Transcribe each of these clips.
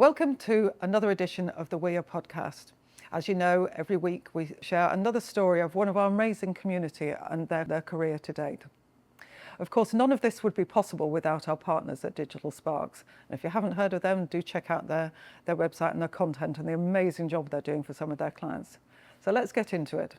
Welcome to another edition of the We Are podcast. As you know, every week we share another story of one of our amazing community and their career to date. Of course, none of this would be possible without our partners at Digital Sparks. And if you haven't heard of them, do check out their website and their content and the amazing job they're doing for some of their clients. So let's get into it.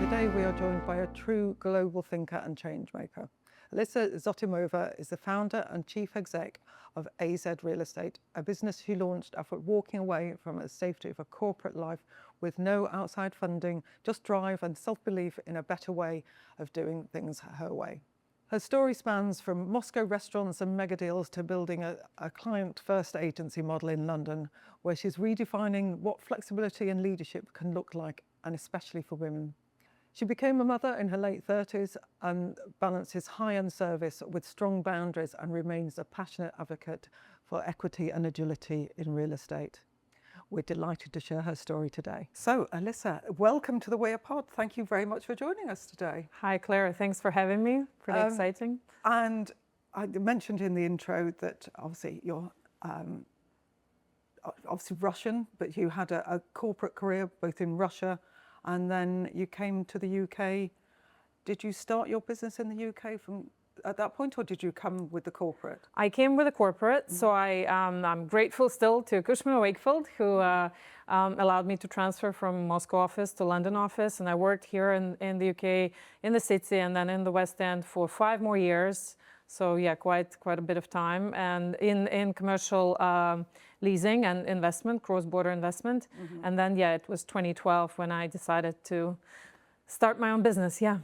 Today we are joined by a true global thinker and change maker. Alisa Zotimova is the founder and chief exec of AZ Real Estate, a business she launched after walking away from the safety of a corporate life with no outside funding, just drive and self-belief in a better way of doing things her way. Her story spans from Moscow restaurants and mega deals to building a client-first agency model in London, where she's redefining what flexibility and leadership can look like, and especially for women. She became a mother in her late 30s and balances high-end service with strong boundaries and remains a passionate advocate for equity and agility in real estate. We're delighted to share her story today. So, Alisa, welcome to the We Are Pod. Thank you very much for joining us today. Hi, Claire. Thanks for having me. Pretty exciting. And I mentioned in the intro that obviously you're obviously Russian, but you had a corporate career both in Russia and then you came to the UK. Did you start your business in the UK from at that point, or did you come with the corporate? I came with a corporate, so I'm grateful still to Cushman & Wakefield, who allowed me to transfer from Moscow office to London office, and I worked here in the UK, in the city, and then in the West End for 5 more years. So yeah, quite a bit of time, and in commercial leasing and investment, cross-border investment. And then yeah, it was 2012 when I decided to start my own business. Yeah.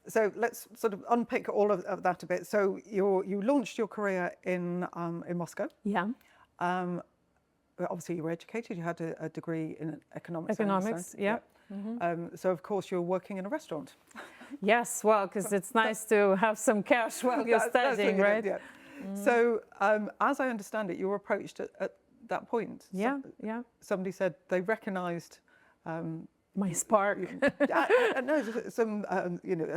So let's sort of unpick all of that a bit. So you launched your career in Moscow. Yeah. Obviously you were educated. You had a degree in economics. Economics. Yeah. So of course you're working in a restaurant. Yes, well, because it's nice to have some cash while you're studying, right? Yeah. So as I understand it, you were approached at that point. Yeah, Somebody said they recognised my spark. No, some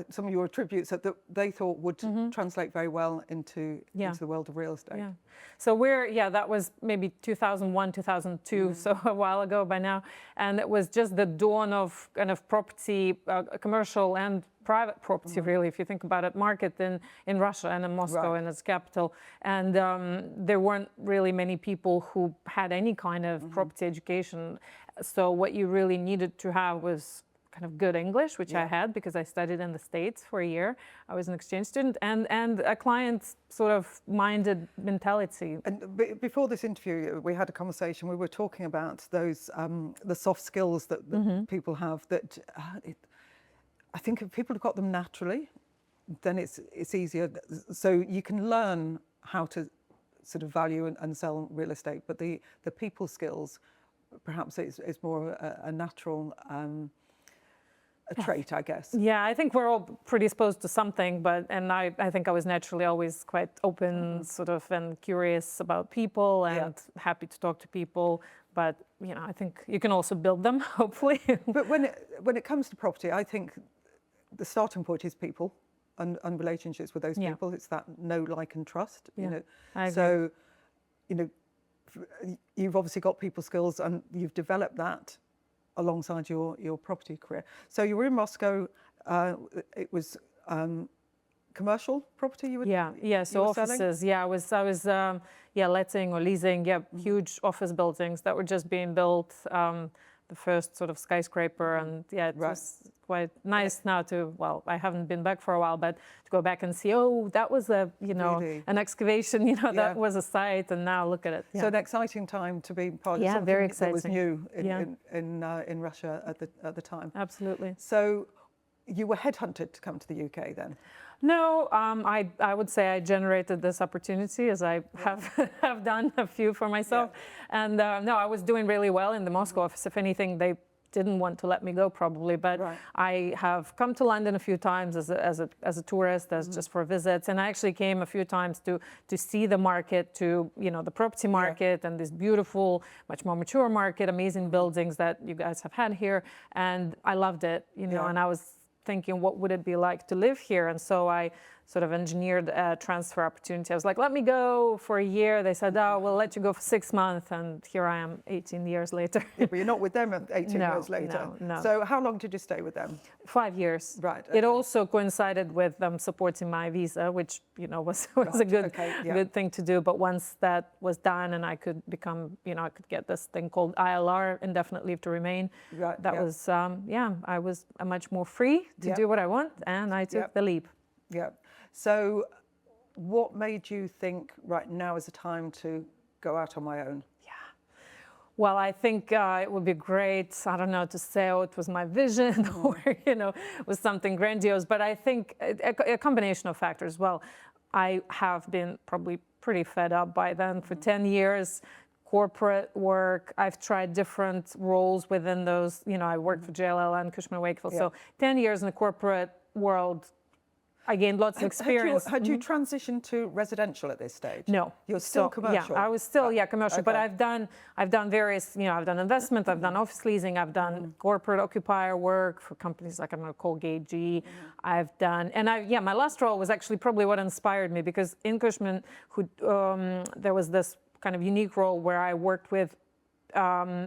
some of your attributes that they thought would translate very well into the world of real estate. Yeah. So that was maybe 2001, 2002, so a while ago by now, and it was just the dawn of kind of property, commercial and private property, really, if you think about it, market in Russia and in Moscow and its capital. And there weren't really many people who had any kind of property education. So what you really needed to have was kind of good English, which I had because I studied in the States for a year. I was an exchange student, and a client sort of minded mentality. And before this interview, we had a conversation. We were talking about those the soft skills that people have that. I think if people have got them naturally, then it's easier. So you can learn how to sort of value and sell real estate, but the people skills, perhaps it's more a natural a trait, I guess. Yeah, I think we're all predisposed to something, and I think I was naturally always quite open, sort of, and curious about people and happy to talk to people. But I think you can also build them, hopefully. But when it comes to property, I think the starting point is people and relationships with those people. It's that know, like, and trust. I agree. So, you've obviously got people skills, and you've developed that alongside your property career. So you were in Moscow. It was commercial property you were So offices. Selling? I was letting or leasing huge office buildings that were just being built. The first sort of skyscraper, and it was quite nice now to, I haven't been back for a while, but to go back and see, that was really? An excavation, that was a site, and now look at it. So an exciting time to be part of something very exciting. That was new in Russia at the time. Absolutely. So you were headhunted to come to the UK then? No, I would say I generated this opportunity, as I have done a few for myself. And no, I was doing really well in the Moscow office. If anything, they didn't want to let me go probably, but Right. I have come to London a few times as a tourist, as just for visits, and I actually came a few times to see the market, to the property market and this beautiful, much more mature market, amazing buildings that you guys have had here, and I loved it, and I was thinking, what would it be like to live here? And so I sort of engineered a transfer opportunity. I was like, let me go for a year. They said, oh, we'll let you go for 6 months. And here I am 18 years later. Yeah, but you're not with them 18 years later. No. So how long did you stay with them? 5 years. Right. It also coincided with them supporting my visa, which, was a good thing to do. But once that was done and I could become, I could get this thing called ILR, indefinite leave to remain. Right. That was, I was much more free to do what I want. And I took the leap. Yeah. So what made you think, right, now is the time to go out on my own? Yeah. Well, I think it would be great, I don't know, to say, oh, it was my vision or, it was something grandiose. But I think a combination of factors. Well, I have been probably pretty fed up by then for 10 years. Corporate work, I've tried different roles within those. I worked for JLL and Cushman & Wakefield. So 10 years in the corporate world, I gained lots of experience. Had you transitioned to residential at this stage? No. You're still commercial? Yeah, I was still, commercial. Okay. But I've done various, I've done investment, I've done office leasing, I've done corporate occupier work for companies like, Colgate, GE. I've done, and my last role was actually probably what inspired me, because in Cushman, there was this kind of unique role where I worked with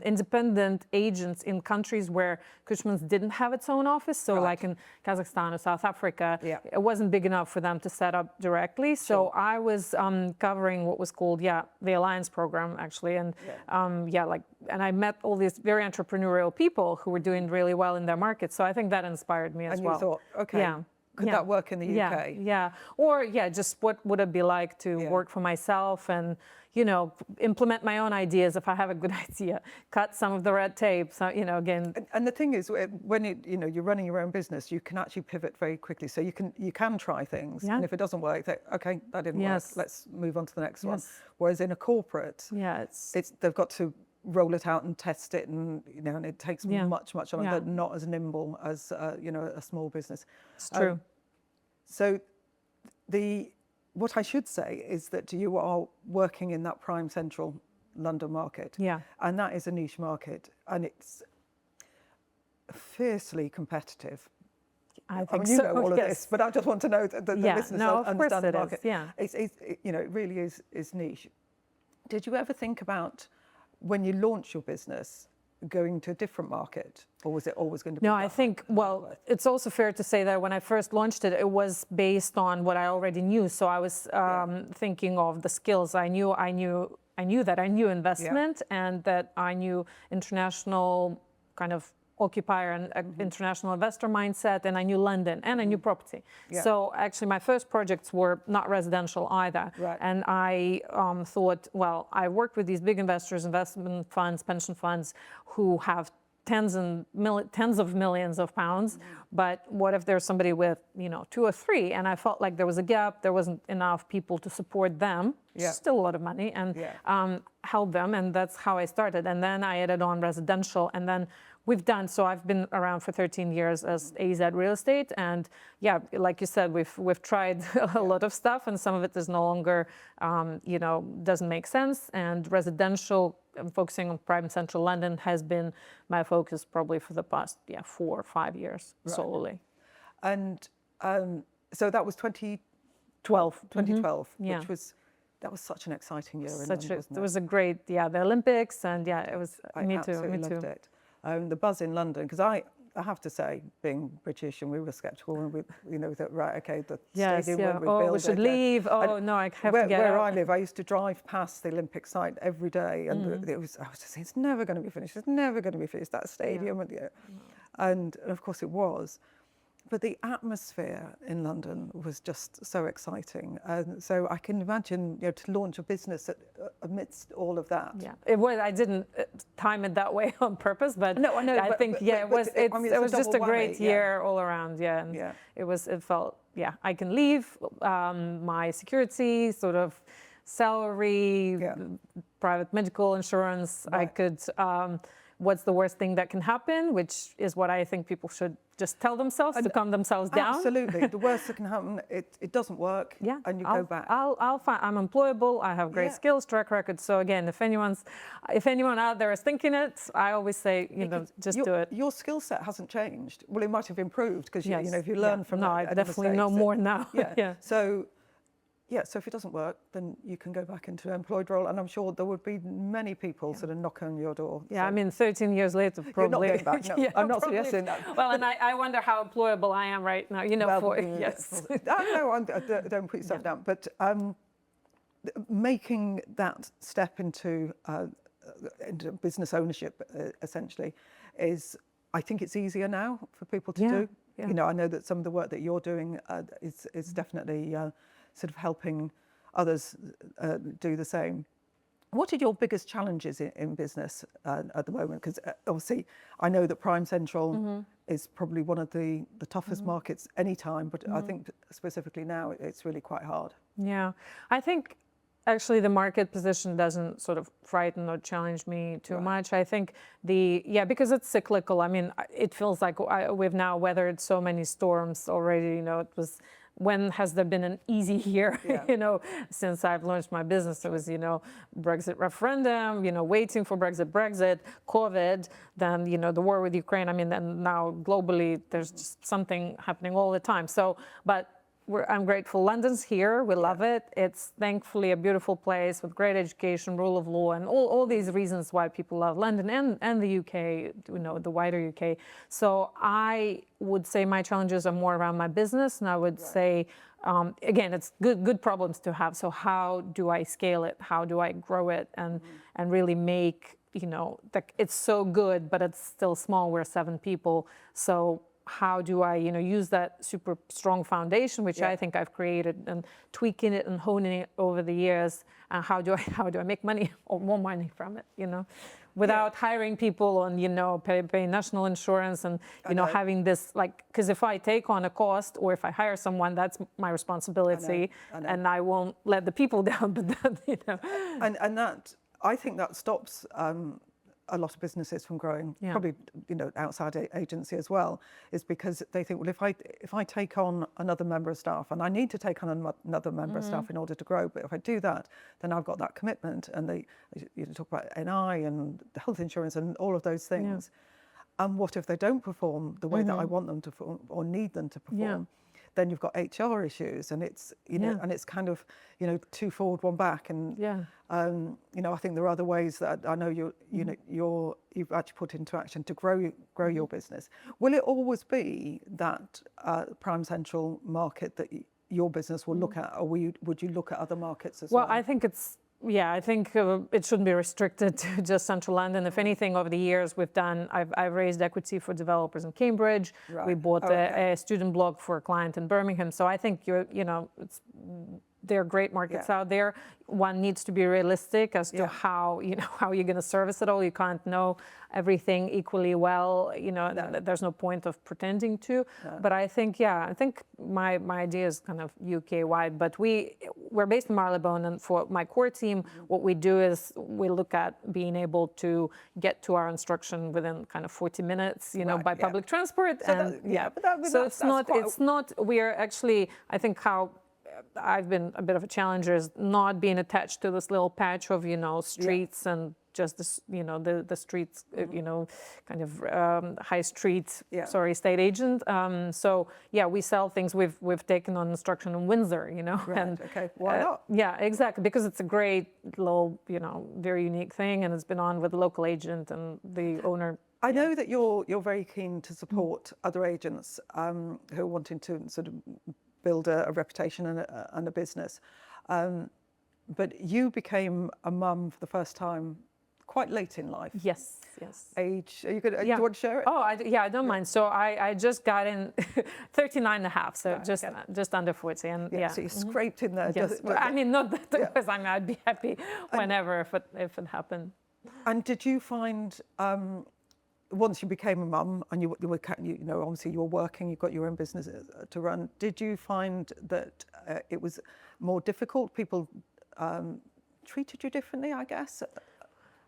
independent agents in countries where Cushman's didn't have its own office. So like in Kazakhstan or South Africa, it wasn't big enough for them to set up directly. So I was covering what was called, the Alliance program, actually. And and I met all these very entrepreneurial people who were doing really well in their market. So I think that inspired me as well. And you thought, okay, could that work in the UK? Yeah. Or just what would it be like to work for myself and, implement my own ideas if I have a good idea, cut some of the red tape. So, again. And the thing is, when you're running your own business, you can actually pivot very quickly. So you can try things, and if it doesn't work, okay, that didn't work. Let's move on to the next one. Whereas in a corporate, they've got to roll it out and test it, and and it takes much longer. They're not as nimble as a small business. It's true. So what I should say is that you are working in that prime central London market. Yeah. And that is a niche market, and it's fiercely competitive. I think you know all of this, but I just want to know that the listeners understand the market. It really is niche. Did you ever think about, when you launched your business, going to a different market, or was it always going to be? No, I think, it's also fair to say that when I first launched it, it was based on what I already knew. So I was thinking of the skills I knew that I knew investment, and that I knew international kind of occupier and international investor mindset, and I knew London, and I knew property. So actually my first projects were not residential either. And I thought, well, I worked with these big investors, investment funds, pension funds, who have tens of millions of pounds, but what if there's somebody with 2 or 3? And I felt like there was a gap, there wasn't enough people to support them, still a lot of money, and help them, and that's how I started. And then I added on residential, and then so I've been around for 13 years as AZ Real Estate, and like you said, we've tried a lot of stuff, and some of it is no longer, doesn't make sense. And residential, focusing on prime central London, has been my focus probably for the past 4 or 5 years solely. And so that was 2012, which was. That was such an exciting year in London, wasn't it? It was a great, the Olympics, and it was, me too. I loved it. The buzz in London, because I have to say, being British, and we were sceptical, and we that the stadium when we built we should leave. No, I have to get where out. I live, I used to drive past the Olympic site every day, and I was just saying, it's never going to be finished. It's never going to be finished. That stadium, and of course it was. But the atmosphere in London was just so exciting, and so I can imagine, to launch a business amidst all of that. Yeah, it was. I didn't time it that way on purpose, but no, I know. I think it was. It was just a great year all around. Yeah, and it felt. Yeah, I can leave my security, sort of salary, private medical insurance. I could. what's the worst thing that can happen, which is what I think people should just tell themselves to calm themselves down. Absolutely. The worst that can happen, it doesn't work, and you go back. I'll find, I'm employable, I have great skills, track record. So again, if anyone out there is thinking it, I always say, just do it. Your skill set hasn't changed. Well, it might have improved because if you learn from I definitely know more now. So if it doesn't work, then you can go back into an employed role, and I'm sure there would be many people sort of knock on your door. Yeah, I mean, 13 years later, probably. You're not going back, no. I'm not suggesting that. Well, and I wonder how employable I am right now, yes. No, don't put yourself down. But making that step into business ownership, essentially, I think it's easier now for people to do. Yeah. I know that some of the work that you're doing is definitely sort of helping others do the same. What are your biggest challenges in business at the moment? Because obviously I know that Prime Central is probably one of the toughest markets any time, but I think specifically now it's really quite hard. Yeah, I think actually the market position doesn't sort of frighten or challenge me too much. I think because it's cyclical. I mean, it feels like we've now weathered so many storms already. It was, when has there been an easy year, since I've launched my business? It was, Brexit referendum, waiting for Brexit, COVID, then, the war with Ukraine. I mean, and now globally, there's just something happening all the time. So, but I'm grateful. London's here. We love it. It's thankfully a beautiful place with great education, rule of law, and all these reasons why people love London and the UK, the wider UK. So I would say my challenges are more around my business, and I would say, again, it's good problems to have. So how do I scale it? How do I grow it and really make, it's so good, but it's still small. We're 7 people. So how do I, use that super strong foundation, which I think I've created, and tweaking it and honing it over the years? And how do I make money or more money from it, without hiring people and, paying national insurance and, having this, because if I take on a cost or if I hire someone, that's my responsibility. I know. And I won't let the people down, but then, And that, I think that stops a lot of businesses from growing, probably outside agency as well, is because they think, well, if I take on another member of staff, and I need to take on another member of staff in order to grow, but if I do that, then I've got that commitment. And you talk about NI and health insurance and all of those things. And what if they don't perform the way that I want them to perform or need them to perform? Then you've got HR issues, and it's and it's kind of 2 forward, 1 back, and I think there are other ways that I know you've actually put into action to grow your business. Will it always be that Prime Central market that your business will look at, or would you look at other markets as well? Well, I think I think it shouldn't be restricted to just Central London. If anything, over the years I've raised equity for developers in Cambridge. Right. We bought a student block for a client in Birmingham. So I think there are great markets out there. One needs to be realistic as to how you're going to service it all. You can't know everything equally well. There's no point of pretending to. No. But I think my idea is kind of UK wide. But we're based in Marylebone, and for my core team, what we do is we look at being able to get to our instruction within kind of 40 minutes, by public transport. So it's not. We are actually, I think how I've been a bit of a challenger is not being attached to this little patch of streets and just this the streets kind of high street estate agent. So we sell things. We've taken on instruction in Windsor, Right. And okay, why not? Yeah, exactly, because it's a great little very unique thing, and it's been on with the local agent and the owner. I know that you're very keen to support other agents who are wanting to sort of build a reputation and a business. But you became a mum for the first time quite late in life. Yes. Age, are you good? Do you want to share it? Oh, I don't mind. So I just got in 39 and a half, so just under 40. And so you scraped in there. Yes. I mean, not that, because I'd be happy whenever if it happened. And did you find, once you became a mum and you were, obviously you were working, you've got your own business to run, did you find that it was more difficult? People treated you differently, I guess?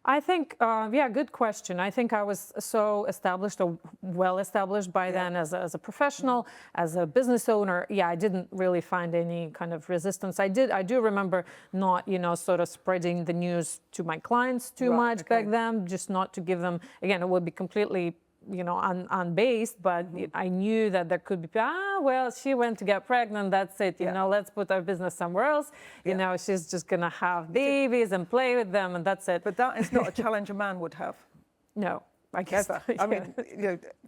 I think, good question. I think I was so established or well established by then as a professional, as a business owner. Yeah, I didn't really find any kind of resistance. I do remember not, sort of spreading the news to my clients too much back then, just not to give them, again, it would be completely unbased, but I knew that there could be, well, she went to get pregnant, that's it, let's put our business somewhere else. She's just going to have babies and play with them, and that's it. But that is not a challenge a man would have. No, I guess. Ever. I mean,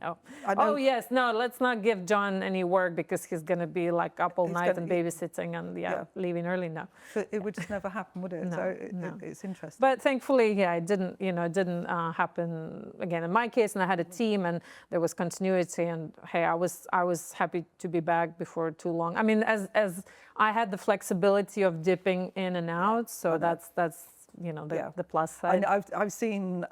no. I know, Oh, yes, no, let's not give John any work because he's going to be like up all night and babysitting and leaving early now. But it would just never happen, would it? No, So no. It's interesting. But thankfully, it didn't, happen again in my case, and I had a team and there was continuity, and hey, I was happy to be back before too long. I mean, as I had the flexibility of dipping in and out, so that's the plus side. And I've seen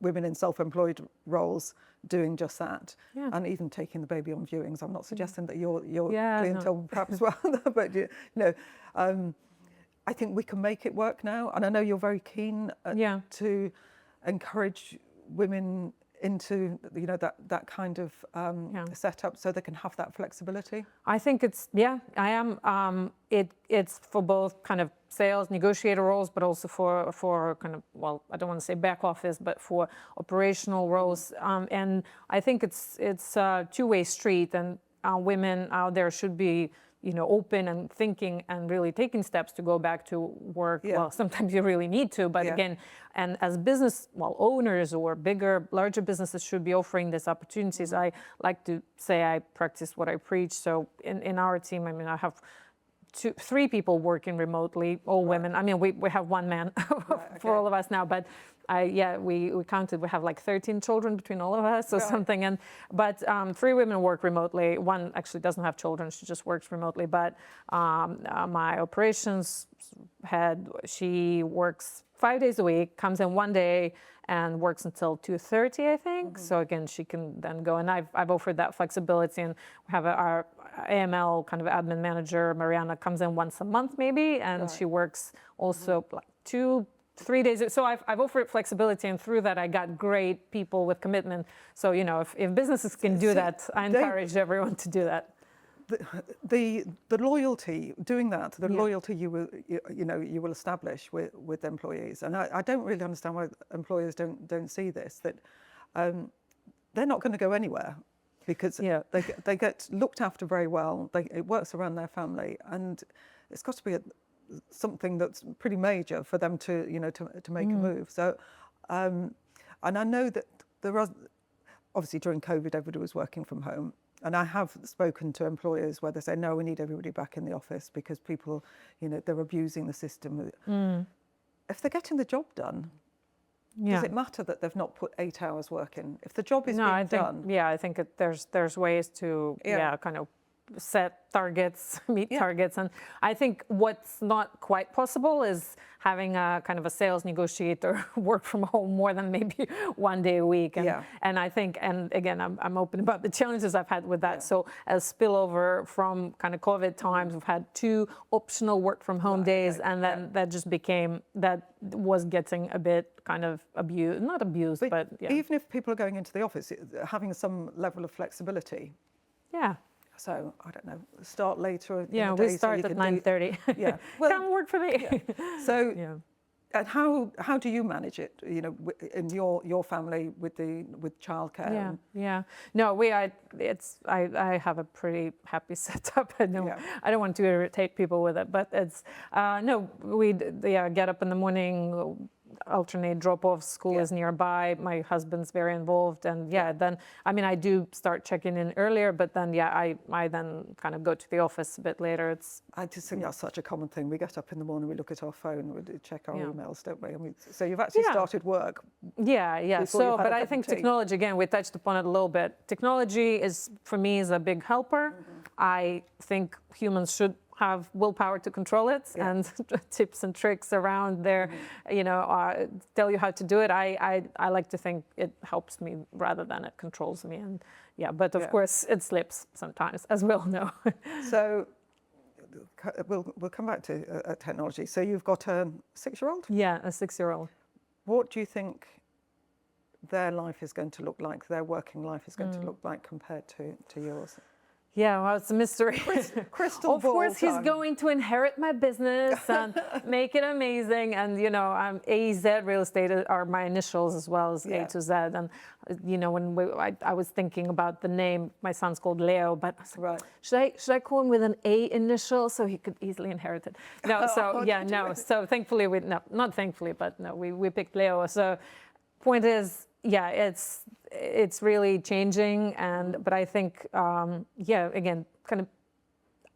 women in self-employed roles doing just that, and even taking the baby on viewings. I'm not suggesting that your clientele perhaps well, but I think we can make it work now, and I know you're very keen to encourage women into that kind of setup so they can have that flexibility. I think I am. It's for both kind of sales negotiator roles, but also for kind of, well, I don't want to say back office, but for operational roles. And I think it's a two-way street, and women out there should be open and thinking and really taking steps to go back to work. Well, sometimes you really need to, but again, and as business owners or larger businesses should be offering these opportunities. I like to say I practice what I preach. So in our team, I mean, I have 3 people working remotely, all women. I mean, we have one man for all of us now, but we counted, we have like 13 children between all of us or something. But 3 women work remotely. One actually doesn't have children, she just works remotely. But my operations head, she works 5 days a week, comes in 1 day and works until 2:30, I think. So again, she can then go, and I've offered that flexibility, and we have our AML kind of admin manager, Mariana, comes in once a month maybe, and she works also like 2-3 days. So I've offered flexibility, and through that I got great people with commitment. So if businesses can do that, I encourage everyone to do that. The loyalty, doing that, the loyalty you will establish with employees, and I don't really understand why employers don't see this, that they're not going to go anywhere, because they get looked after very well. It works around their family, and it's got to be something that's pretty major for them to make a move. So, and I know that there are, obviously during COVID, everybody was working from home. And I have spoken to employers where they say, no, we need everybody back in the office because people, they're abusing the system. If they're getting the job done, does it matter that they've not put 8 hours work in? If the job is being done. I think there's ways to kind of set targets, meet targets. And I think what's not quite possible is having a kind of a sales negotiator work from home more than maybe 1 day a week. And I think, and again, I'm open about the challenges I've had with that. So as spillover from kind of COVID times, we've had 2 optional work from home days, and then that just became, that was getting a bit kind of abused, not abused, but even if people are going into the office, having some level of flexibility. So, I don't know, start later in the day. We start at 9:30. Well, come work for me. So, and how do you manage it, in your family with childcare? No, I have a pretty happy setup. I don't want to irritate people with it, but it's, we get up in the morning, alternate drop-offs, school is nearby, my husband's very involved, and then I do start checking in earlier, but then I then kind of go to the office a bit later. I just think that's such a common thing. We get up in the morning, we look at our phone, we check our emails, don't we? So you've actually started work. So but I think technology, again, we touched upon it a little bit. Technology is, for me, is a big helper. I think humans should have willpower to control it, and tips and tricks around there, tell you how to do it. I like to think it helps me rather than it controls me. And but of course it slips sometimes, as we all know. So we'll come back to technology. So you've got a 6-year-old? Yeah, a 6-year-old. What do you think their life is going to look like, their working life is going to look like compared to yours? Yeah, well, it's a mystery. Crystal Of ball course, he's time. going to inherit my business and make it amazing. And, you know, AZ Real Estate are my initials as well as A to Z. And, you know, when I was thinking about the name, my son's called Leo, but I was like, should I call him with an A initial so he could easily inherit it? No, so, yeah, no. So thankfully, not thankfully, but no, we picked Leo. So point is, yeah, it's really changing, but I think, again, kind of,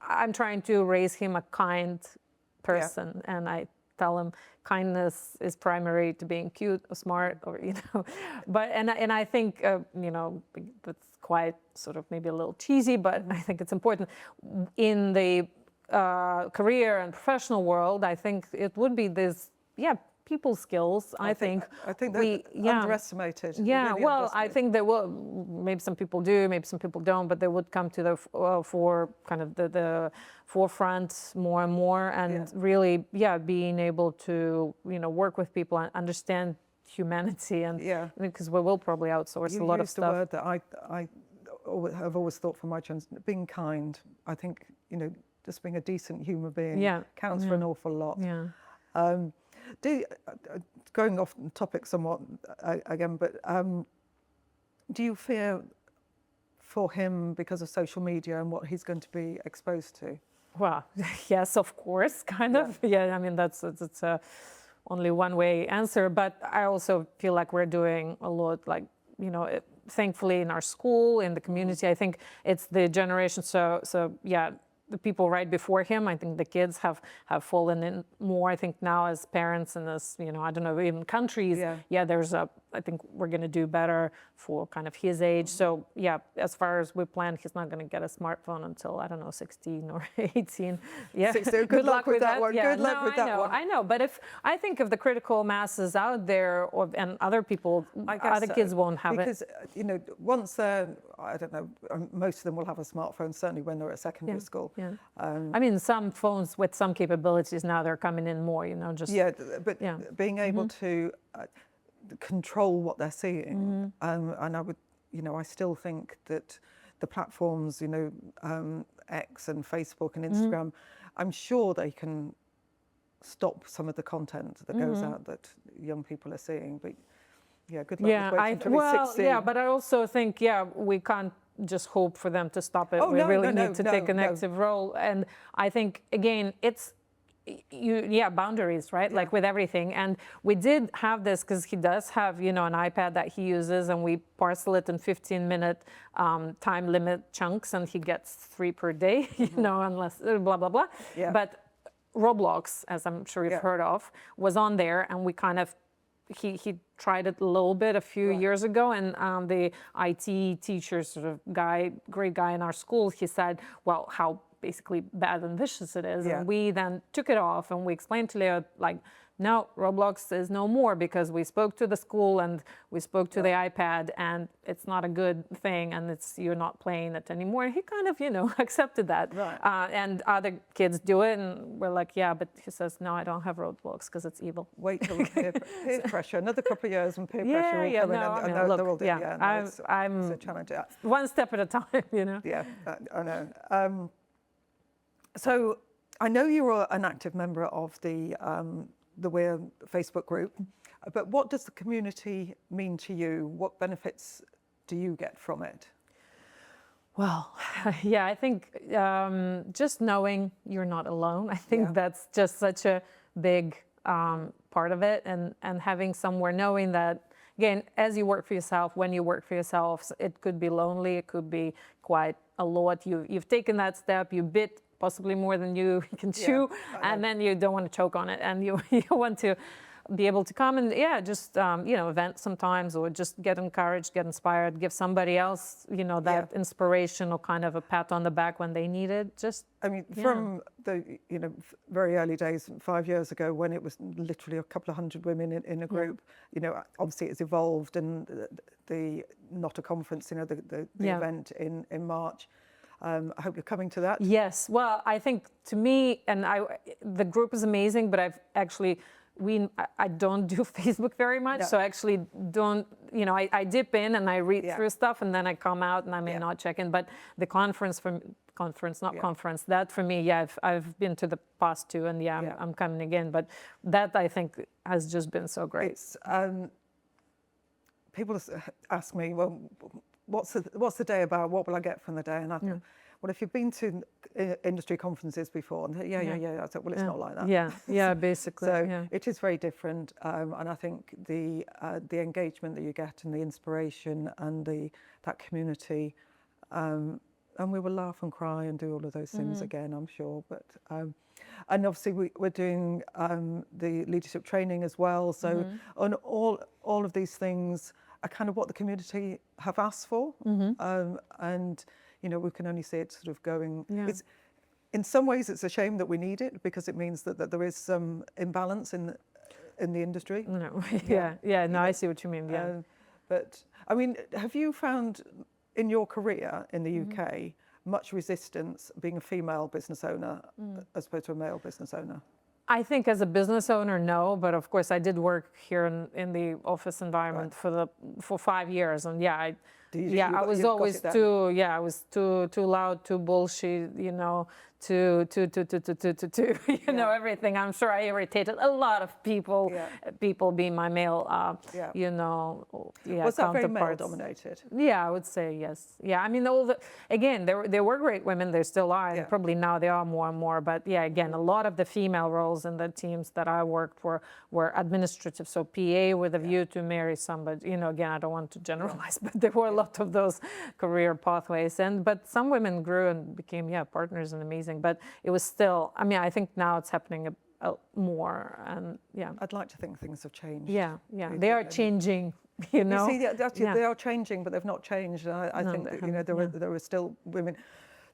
I'm trying to raise him a kind person, and I tell him kindness is primary to being cute or smart, or you know, and I think you know, that's quite sort of maybe a little cheesy, but I think it's important in the career and professional world. I think it would be this, people skills. I think they're underestimated. Yeah, really well, I think they will. Maybe some people do, maybe some people don't, but they would come to the the forefront more and more, and really, being able to, you know, work with people and understand humanity, and because we will probably outsource a lot of stuff. You used a word that I have always thought for my children, being kind. I think, you know, just being a decent human being counts for an awful lot. Yeah. Going off topic somewhat again, but do you fear for him because of social media and what he's going to be exposed to? Well, yes, of course, kind of. Yeah, I mean, that's a only one way answer, but I also feel like we're doing a lot, like, you know, thankfully in our school, in the community. I think it's the generation, so yeah, the people right before him, I think the kids have fallen in more. I think now as parents and as, you know, I don't know, even countries, there's I think we're going to do better for kind of his age. So yeah, as far as we plan, he's not going to get a smartphone until, I don't know, 16 or 18. Yeah. 16. Good luck with that one. Yeah. Good luck with that one. I know. But I think if the critical masses out there and other people, other kids won't have it. Because, you know, once they're, I don't know, most of them will have a smartphone, certainly when they're at secondary school. Yeah. I mean, some phones with some capabilities now, they're coming in more, you know, just. Yeah, but being able to control what they're seeing. And I would, you know, I still think that the platforms, you know, X and Facebook and Instagram, I'm sure they can stop some of the content that goes out that young people are seeing. But yeah, good luck with waiting until he's 16. Yeah, but I also think, we can't just hope for them to stop it. We really need to take an active role. And I think, again, it's, boundaries, right? Like with everything. And we did have this because he does have, you know, an iPad that he uses, and we parcel it in 15-minute time limit chunks, and he gets 3 per day, you know, unless blah, blah, blah. Yeah. But Roblox, as I'm sure you've heard of, was on there, and we kind of, he tried it a little bit a few years ago, and the IT teacher sort of great guy in our school, he said, well, how basically bad and vicious it is. And we then took it off, and we explained to Leo, like, no, Roblox is no more, because we spoke to the school and we spoke to the iPad, and it's not a good thing, and you're not playing it anymore. And he kind of, you know, accepted that. Right. And other kids do it, and we're like, yeah, but he says, no, I don't have Roblox because it's evil. Wait till peer pressure, another couple of years and peer pressure will come in, and they're all doing I'm it's a challenge. One step at a time, you know. Yeah, I know. So I know you're an active member of the Weir Facebook group, but what does the community mean to you? What benefits do you get from it? Well, I think just knowing you're not alone, I think that's just such a big part of it, and having somewhere, knowing that, again, as you work for yourself, when you work for yourself, it could be lonely, it could be quite a lot. You've taken that step, you bit possibly more than you can chew, and then you don't want to choke on it, and you want to be able to come and just you know, vent sometimes, or just get encouraged, get inspired, give somebody else, you know, that inspiration or kind of a pat on the back when they need it. Just, I mean, from the, you know, very early days, 5 years ago, when it was literally a couple of hundred women in a group, you know, obviously it's evolved, and the Not a Conference, you know, the event in March. I hope you're coming to that. Yes. Well, I think, to me, and the group is amazing, but I've actually I don't do Facebook very much, No. so I actually don't, I dip in and I read Yeah. through stuff and then I come out and I may not check in. But the conference, that for me, yeah, I've been to the past two, and I'm coming again. But that, I think, has just been so great. It's, people ask me, well, what's the day about? What will I get from the day? And I think, well, if you've been to industry conferences before, and I said, well, it's not like that. Yeah, basically. So it is very different, and I think the engagement that you get and the inspiration and that community, and we will laugh and cry and do all of those things again, I'm sure. But and obviously we're doing the leadership training as well. So on all of these things are kind of what the community have asked for, and we can only see it sort of going. It's, in some ways, it's a shame that we need it, because it means that there is some imbalance in the industry. No, no, I see what you mean. Yeah, but I mean, have you found in your career in the UK much resistance being a female business owner as opposed to a male business owner? I think as a business owner, no, but of course I did work here in the office environment for 5 years, and I was always I was too loud, too bullshit, to everything. I'm sure I irritated a lot of people. People being my male, Was that very male dominated? Yeah, I would say yes. Yeah, I mean, there were great women. There still are. And probably now there are more and more. But again, a lot of the female roles in the teams that I worked for were administrative, so PA with a view to marry somebody. Again, I don't want to generalize, but there were a lot of those career pathways. But some women grew and became partners and amazing. But it was still, I mean, I think now it's happening more, and I'd like to think things have changed. They are changing. You see, actually, they are changing, but they've not changed. And I think that there are still women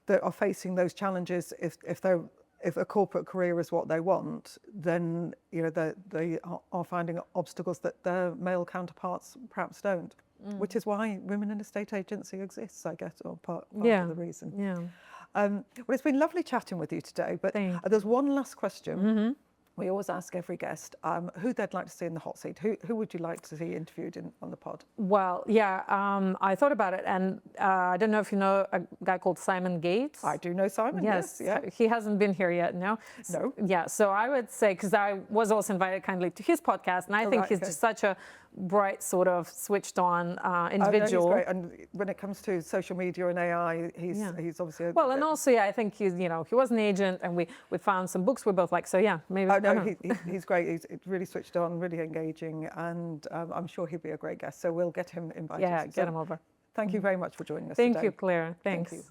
that are facing those challenges. If a corporate career is what they want, then they are finding obstacles that their male counterparts perhaps don't. Which is why women in a state agency exists, I guess, or part of the reason. Well, it's been lovely chatting with you today, but there's one last question. We always ask every guest who they'd like to see in the hot seat. Who would you like to see interviewed on the pod? Well, I thought about it, and I don't know if you know a guy called Simon Gates. I do know Simon. Yes. He hasn't been here yet. No. Yeah. So I would say, because I was also invited kindly to his podcast, and I think he's just such a bright, sort of switched on individual. He's great. And when it comes to social media and AI, he's obviously and also I think he's he was an agent, and we found some books we both like. So maybe. He's great. He's really switched on, really engaging, and I'm sure he'll be a great guest. So we'll get him invited. Yeah, get him over. Thank you very much for joining us today. Thank you, Claire. Thanks. Thank you.